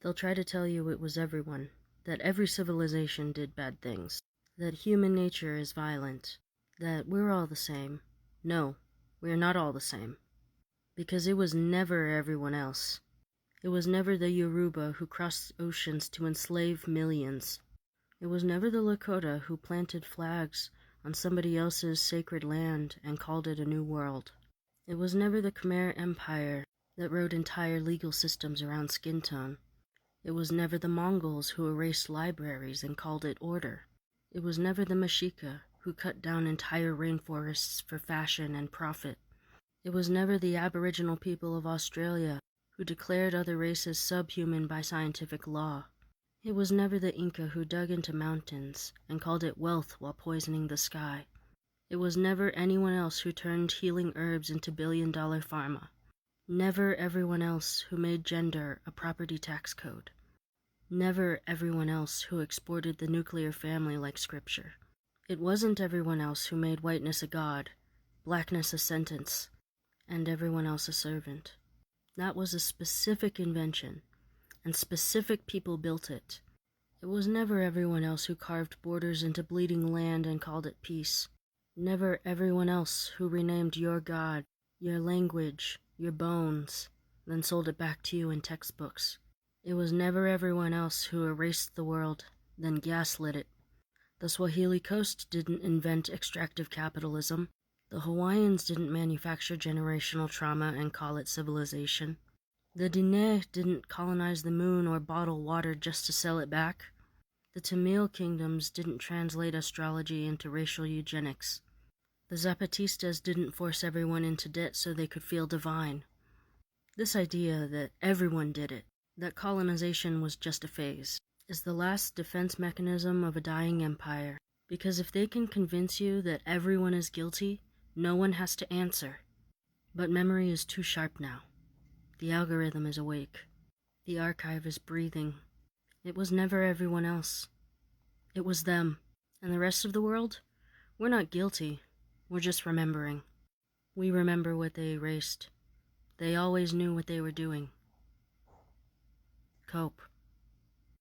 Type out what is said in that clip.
They'll try to tell you it was everyone, that every civilization did bad things, that human nature is violent, that we're all the same. No, we're not all the same. Because it was never everyone else. It was never the Yoruba who crossed oceans to enslave millions. It was never the Lakota who planted flags on somebody else's sacred land and called it a new world. It was never the Khmer Empire that wrote entire legal systems around skin tone. It was never the Mongols who erased libraries and called it order. It was never the Mexica who cut down entire rainforests for fashion and profit. It was never the Aboriginal people of Australia who declared other races subhuman by scientific law. It was never the Inca who dug into mountains and called it wealth while poisoning the sky. It was never anyone else who turned healing herbs into billion-dollar pharma. Never everyone else who made gender a property tax code. Never everyone else who exported the nuclear family like scripture. It wasn't everyone else who made whiteness a god, blackness a sentence, and everyone else a servant. That was a specific invention, and specific people built it. It was never everyone else who carved borders into bleeding land and called it peace. Never everyone else who renamed your god, your language, your bones, then sold it back to you in textbooks. It was never everyone else who erased the world, then gaslit it. The Swahili coast didn't invent extractive capitalism. The Hawaiians didn't manufacture generational trauma and call it civilization. The Diné didn't colonize the moon or bottle water just to sell it back. The Tamil kingdoms didn't translate astrology into racial eugenics. The Zapatistas didn't force everyone into debt so they could feel divine. This idea that everyone did it, that colonization was just a phase, is the last defense mechanism of a dying empire, because if they can convince you that everyone is guilty, no one has to answer. But memory is too sharp now. The algorithm is awake. The archive is breathing. It was never everyone else. It was them. And the rest of the world? We're not guilty. We're just remembering. We remember what they erased. They always knew what they were doing. Cope.